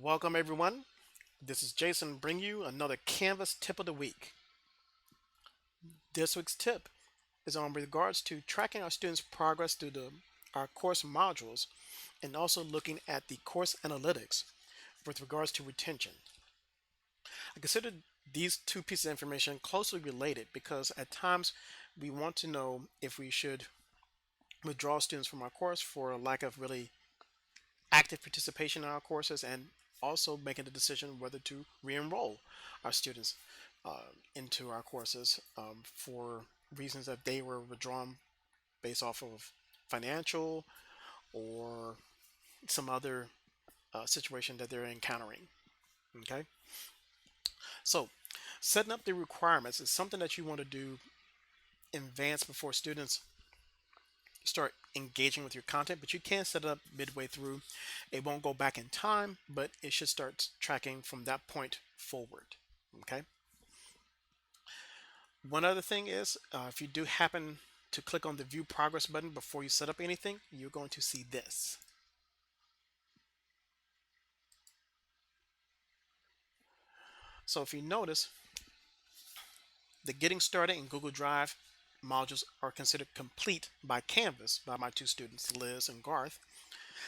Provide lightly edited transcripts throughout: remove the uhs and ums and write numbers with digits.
Welcome everyone. This is Jason bring you another Canvas tip of the week. This week's tip is on regards to tracking our students' progress through our course modules and also looking at the course analytics with regards to retention. I consider these two pieces of information closely related because at times we want to know if we should withdraw students from our course for a lack of really active participation in our courses and also making the decision whether to re-enroll our students into our courses for reasons that they were withdrawn based off of financial or some other situation that they're encountering. Okay, so setting up the requirements is something that you want to do in advance before students start engaging with your content, but you can set it up midway through. It won't go back in time, but it should start tracking from that point forward. Okay. One other thing is, if you do happen to click on the view progress button before you set up anything, you're going to see this. So if you notice, the getting started in Google Drive modules are considered complete by Canvas by my two students, Liz and Garth.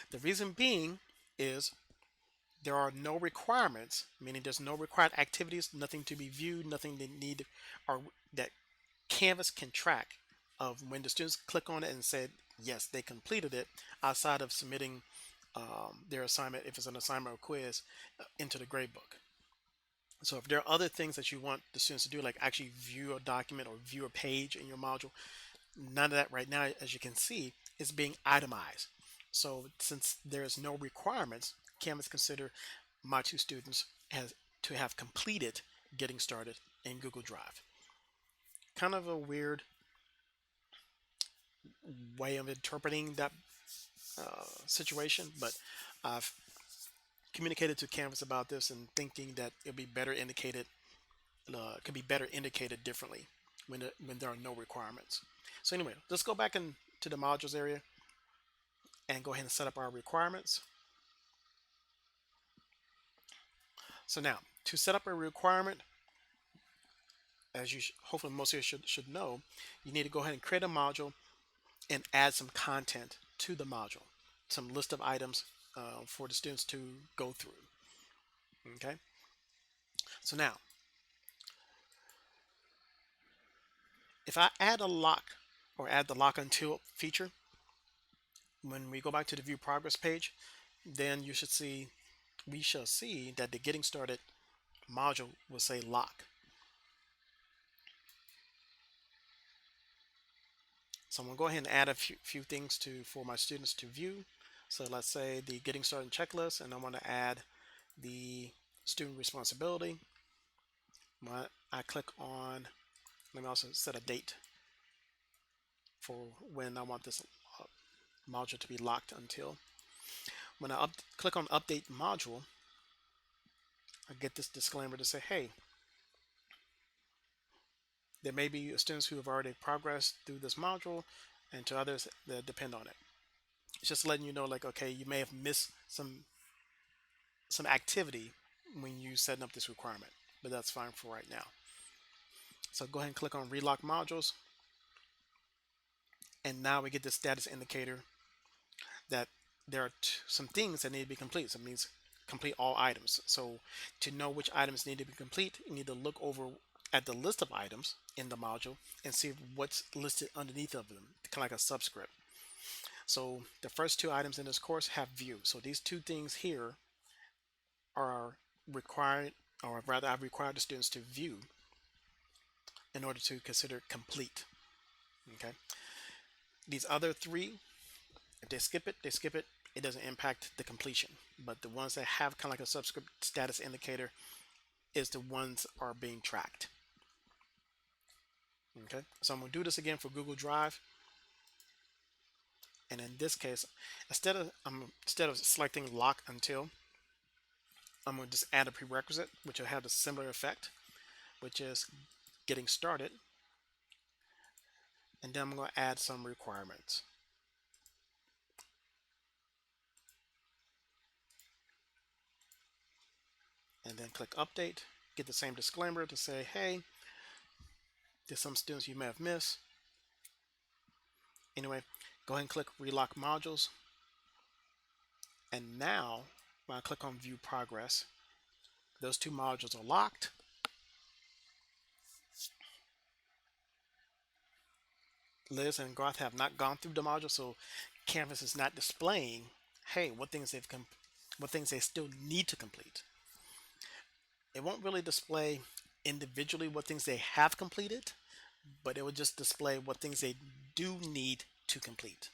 The reason being is there are no requirements, meaning there's no required activities, nothing to be viewed, nothing they need or that Canvas can track of when the students click on it and said yes, they completed it, outside of submitting their assignment, if it's an assignment or quiz, into the gradebook. So if there are other things that you want the students to do, like actually view a document or view a page in your module, none of that right now, as you can see, is being itemized. So since there's no requirements, Canvas consider my two students as to have completed getting started in Google Drive. Kind of a weird way of interpreting that situation, but I've communicated to Canvas about this and thinking that it'll be better indicated, could be better indicated differently when there are no requirements. So anyway, let's go back into the modules area and go ahead and set up our requirements. So now, to set up a requirement, as you hopefully most of you should know, you need to go ahead and create a module and add some content to the module, some list of items for the students to go through. Okay, so now if I add a lock or add the lock until feature, when we go back to the view progress page, then we shall see that the getting started module will say lock. So I'm going to go ahead and add a few things for my students to view. So let's say the getting started checklist, and I want to add the student responsibility. When I click on, let me also set a date for when I want this module to be locked until. When I click on update module, I get this disclaimer to say, hey, there may be students who have already progressed through this module and to others that depend on it. It's just letting you know, like, okay, you may have missed some activity when you setting up this requirement, but that's fine for right now. So go ahead and click on relock modules, and now we get the status indicator that there are some things that need to be complete. So it means complete all items. So to know which items need to be complete, you need to look over at the list of items in the module and see what's listed underneath of them, kind of like a subscript. So the first two items in this course have view. So these two things here are required, or rather I've required the students to view in order to consider it complete. Okay. These other three, if they skip it, they skip it. It doesn't impact the completion. But the ones that have kind of like a subscript status indicator is the ones are being tracked. Okay. So I'm going to do this again for Google Drive. And in this case, instead of selecting lock until, I'm going to just add a prerequisite, which will have a similar effect, which is getting started. And then I'm going to add some requirements. and then click update. Get the same disclaimer to say, hey, there's some students you may have missed. Anyway, go ahead and click relock modules. And now when I click on view progress, those two modules are locked. Liz and Garth have not gone through the module, so Canvas is not displaying, hey, what things they still need to complete. It won't really display individually what things they have completed, but it will just display what things they do need to complete.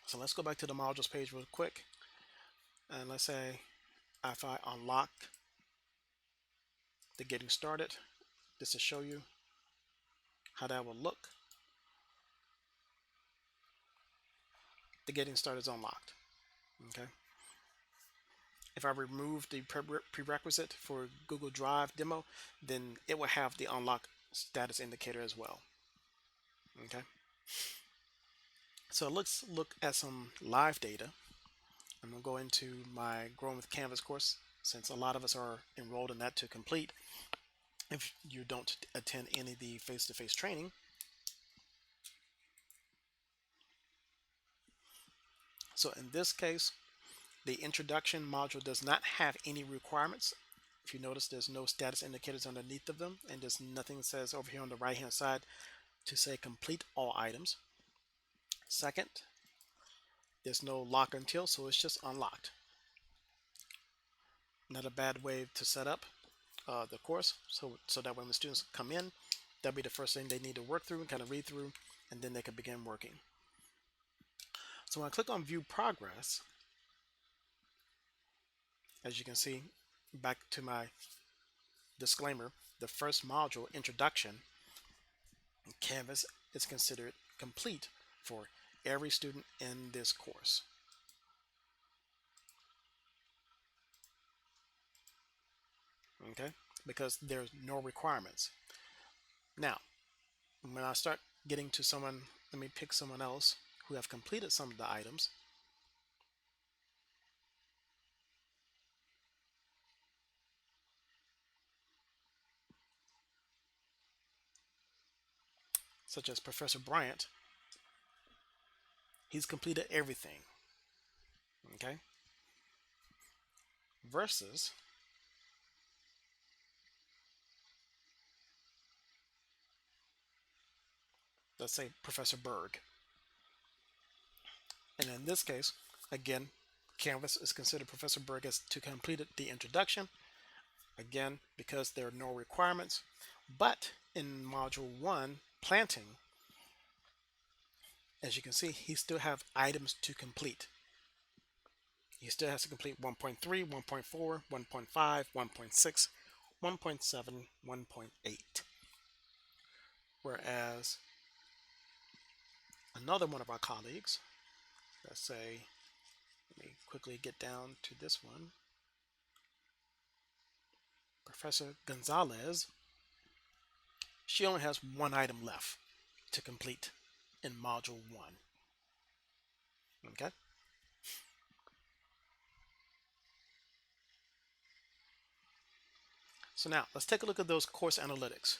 So let's go back to the modules page real quick, and let's say if I unlock the getting started, just to show you how that will look. The getting started is unlocked. Okay. If I remove the prerequisite for Google Drive demo, then it will have the unlock status indicator as well. Okay. So let's look at some live data. I'm going to go into my Growing with Canvas course, since a lot of us are enrolled in that to complete if you don't attend any of the face-to-face training. So in this case, the introduction module does not have any requirements. If you notice, there's no status indicators underneath of them, and there's nothing says over here on the right hand side to say complete all items. Second, there's no lock until, so it's just unlocked. Not a bad way to set up the course, so that when the students come in, that'll be the first thing they need to work through and kind of read through, and then they can begin working. So when I click on view progress, as you can see, back to my disclaimer, the first module, introduction, Canvas is considered complete for every student in this course. Okay, because there's no requirements. Now, when I start getting to someone, let me pick someone else who have completed some of the items. Such as Professor Bryant. He's completed everything. Okay, versus let's say Professor Berg. And in this case, again, Canvas is considered Professor Berg as to completed the introduction, again, because there are no requirements. But in module 1, planting, as you can see, he still have items to complete. He still has to complete 1.3, 1.4, 1.5, 1.6, 1.7, 1.8. Whereas another one of our colleagues, let's say, let me quickly get down to this one, Professor Gonzalez, she only has one item left to complete in module 1. Okay. So now let's take a look at those course analytics.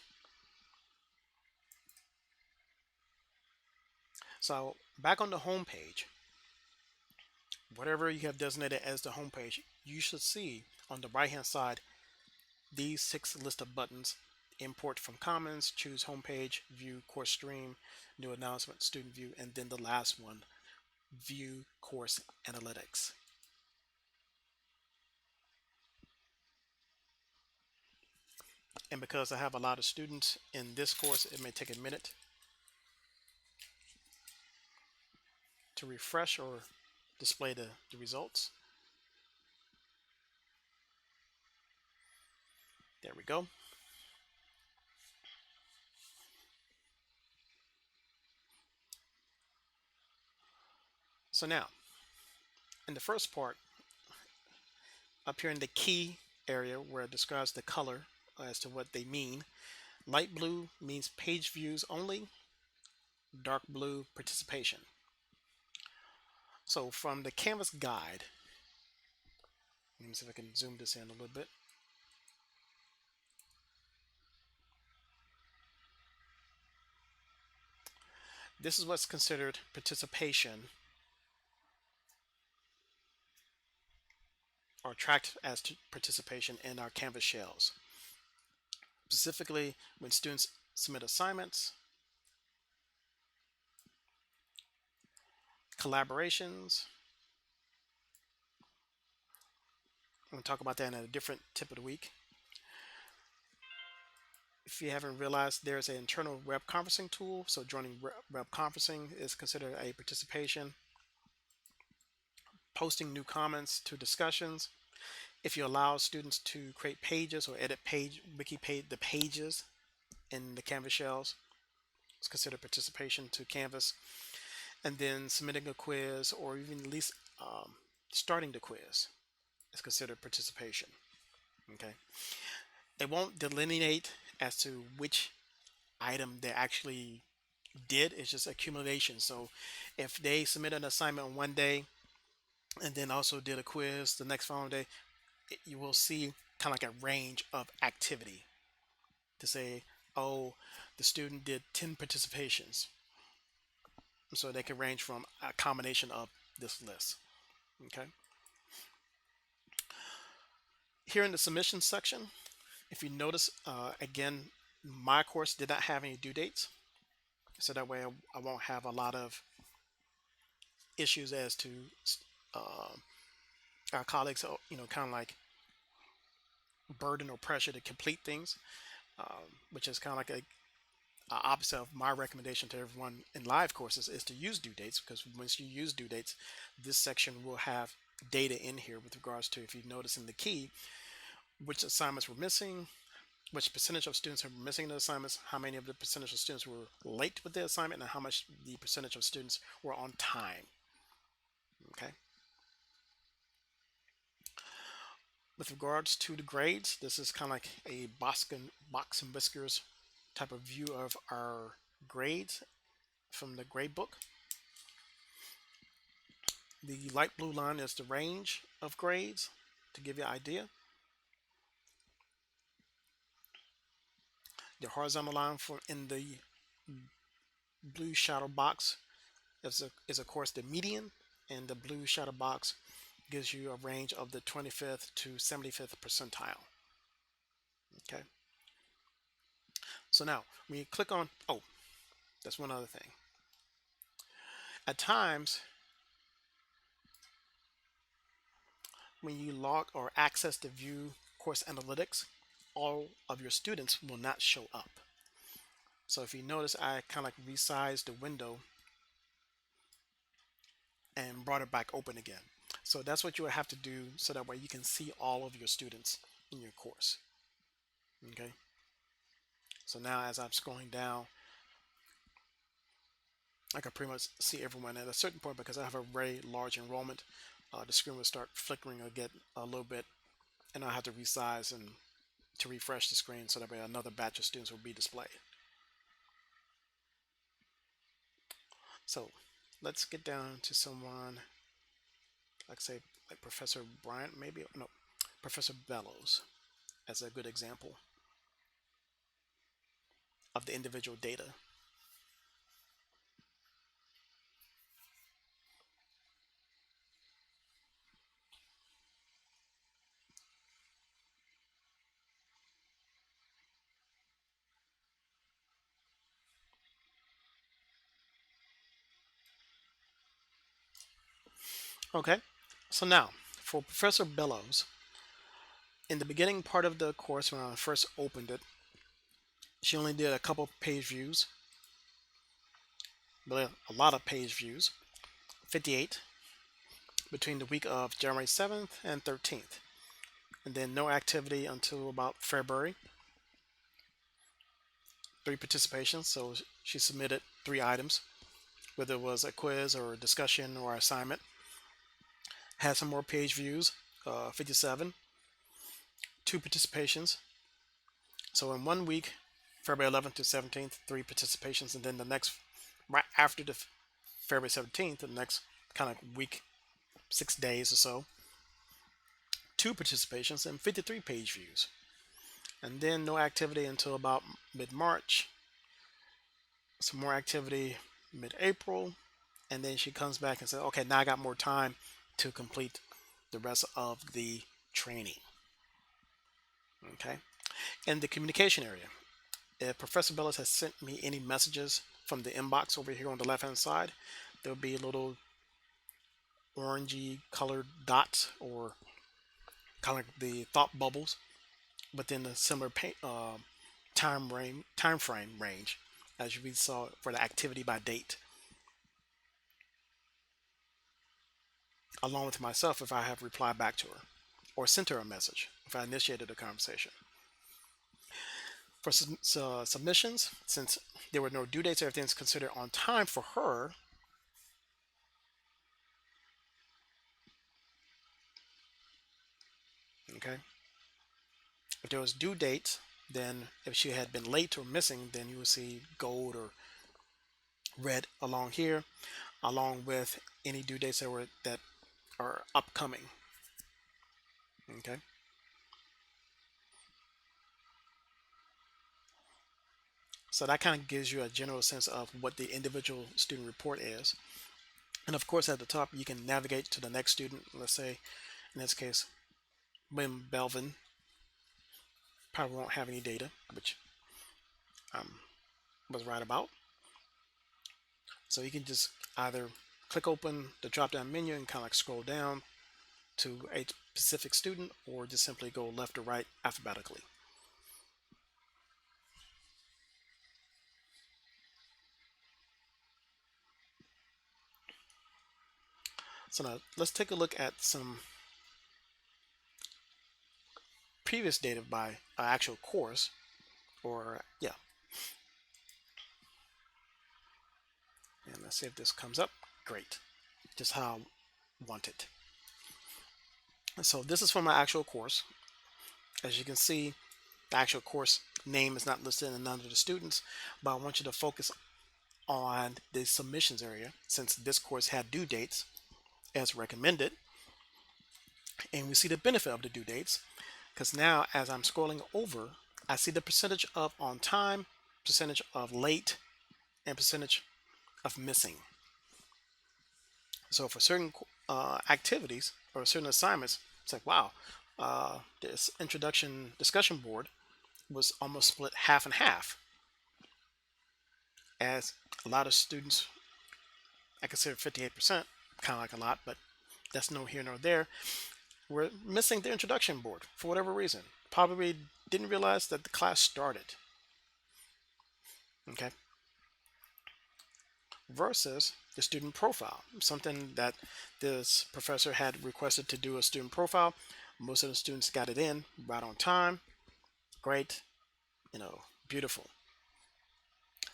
So back on the home page, whatever you have designated as the home page, you should see on the right hand side these 6 list of buttons: import from Commons, choose homepage, view course stream, new announcement, student view, and then the last one, view course analytics. And because I have a lot of students in this course, it may take a minute to refresh or display the results. There we go. So now, in the first part, up here in the key area where it describes the color as to what they mean, light blue means page views only, dark blue participation. So from the Canvas guide, Let me see if I can zoom this in a little bit. This is what's considered participation or tracked as participation in our Canvas shells. Specifically, when students submit assignments, collaborations. I'm going to talk about that in a different tip of the week. If you haven't realized, there's an internal web conferencing tool. So joining web conferencing is considered a participation. Posting new comments to discussions. If you allow students to create pages or edit the pages in the Canvas shells, it's considered participation to Canvas. And then submitting a quiz or even at least starting the quiz is considered participation. Okay. It won't delineate as to which item they actually did. It's just accumulation. So if they submit an assignment on one day and then also did a quiz the next following day, you will see kind of like a range of activity to say, oh, the student did 10 participations. So they can range from a combination of this list. Okay. Here in the submission section, if you notice, again, my course did not have any due dates. So that way I won't have a lot of issues as to uh, our colleagues, kind of like burden or pressure to complete things, which is kind of like a opposite of my recommendation to everyone in live courses is to use due dates, because once you use due dates, this section will have data in here with regards to, if you notice in the key, which assignments were missing, which percentage of students were missing the assignments, how many of the percentage of students were late with the assignment, and how much the percentage of students were on time. Okay. With regards to the grades, this is kind of like a box and whiskers type of view of our grades from the grade book. The light blue line is the range of grades to give you an idea. The horizontal line in the blue shadow box is of course the median, and the blue shadow box gives you a range of the 25th to 75th percentile. Okay. So now when you click on, oh, that's one other thing. At times, when you log or access the view course analytics, all of your students will not show up. So if you notice, I kind of like resized the window and brought it back open again. So that's what you will have to do so that way you can see all of your students in your course. Okay. So now as I'm scrolling down, I can pretty much see everyone at a certain point. Because I have a very large enrollment, the screen will start flickering again a little bit, and I'll have to resize and to refresh the screen so that way another batch of students will be displayed. So let's get down to someone like, say, like Professor Bryant, maybe, no, Professor Bellows as a good example of the individual data. Okay, so now for Professor Bellows, in the beginning part of the course when I first opened it, she only did a couple page views, but a lot of page views, 58, between the week of January 7th and 13th. And then no activity until about February. 3 participations, so she submitted 3 items, whether it was a quiz or a discussion or assignment. Had some more page views, 57, 2 participations. So in 1 week, February 11th to 17th, 3 participations, and then the next, right after the February 17th, the next kind of week, 6 days or so, 2 participations, and 53 page views. And then no activity until about mid-March. Some more activity mid-April, and then she comes back and says, okay, now I got more time to complete the rest of the training. Okay. In the communication area, if Professor Bellis has sent me any messages from the inbox over here on the left hand side, there'll be little orangey colored dots, or kind of like the thought bubbles within the similar time frame range as we saw for the activity by date, along with myself if I have replied back to her or sent her a message if I initiated a conversation. For submissions, since there were no due dates, everything's considered on time for her. Okay. If there was due dates, then if she had been late or missing, then you would see gold or red along here, along with any due dates that are upcoming. Okay. So that kind of gives you a general sense of what the individual student report is. And of course, at the top, you can navigate to the next student. Let's say, in this case, William Belvin probably won't have any data, which was right about. So you can just either click open the drop down menu and kind of like scroll down to a specific student, or just simply go left or right alphabetically. So now let's take a look at some previous data by actual course, or yeah. And let's see if this comes up. Great. Just how I want it. So this is from my actual course. As you can see, the actual course name is not listed in none of the students, but I want you to focus on the submissions area, since this course had due dates as recommended. And we see the benefit of the due dates, because now as I'm scrolling over, I see the percentage of on time, percentage of late, and percentage of missing. So for certain activities or certain assignments, it's like, wow, this introduction discussion board was almost split half and half, as a lot of students, I consider 58%, kind of like a lot, but that's no here nor there, were missing the introduction board for whatever reason. Probably didn't realize that the class started. Okay. Versus the student profile, something that this professor had requested to do a student profile. Most of the students got it in right on time. Great, beautiful.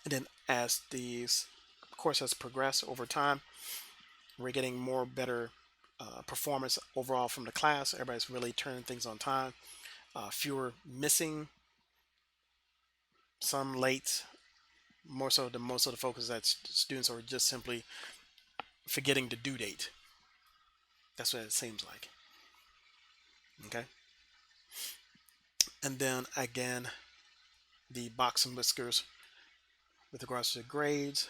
And then as the course has progressed over time, we're getting more better performance overall from the class. Everybody's really turning things on time. Fewer missing, some late. More so than most of the focus that students are just simply forgetting the due date. That's what it seems like. Okay. And then again, the box and whiskers with regards to grades.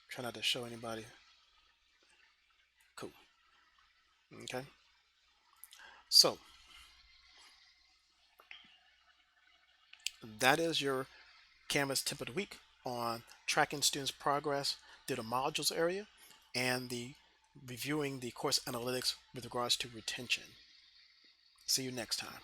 Try not to show anybody. Cool. Okay. So that is your Canvas tip of the week on tracking students' progress through the modules area and the reviewing the course analytics with regards to retention. See you next time.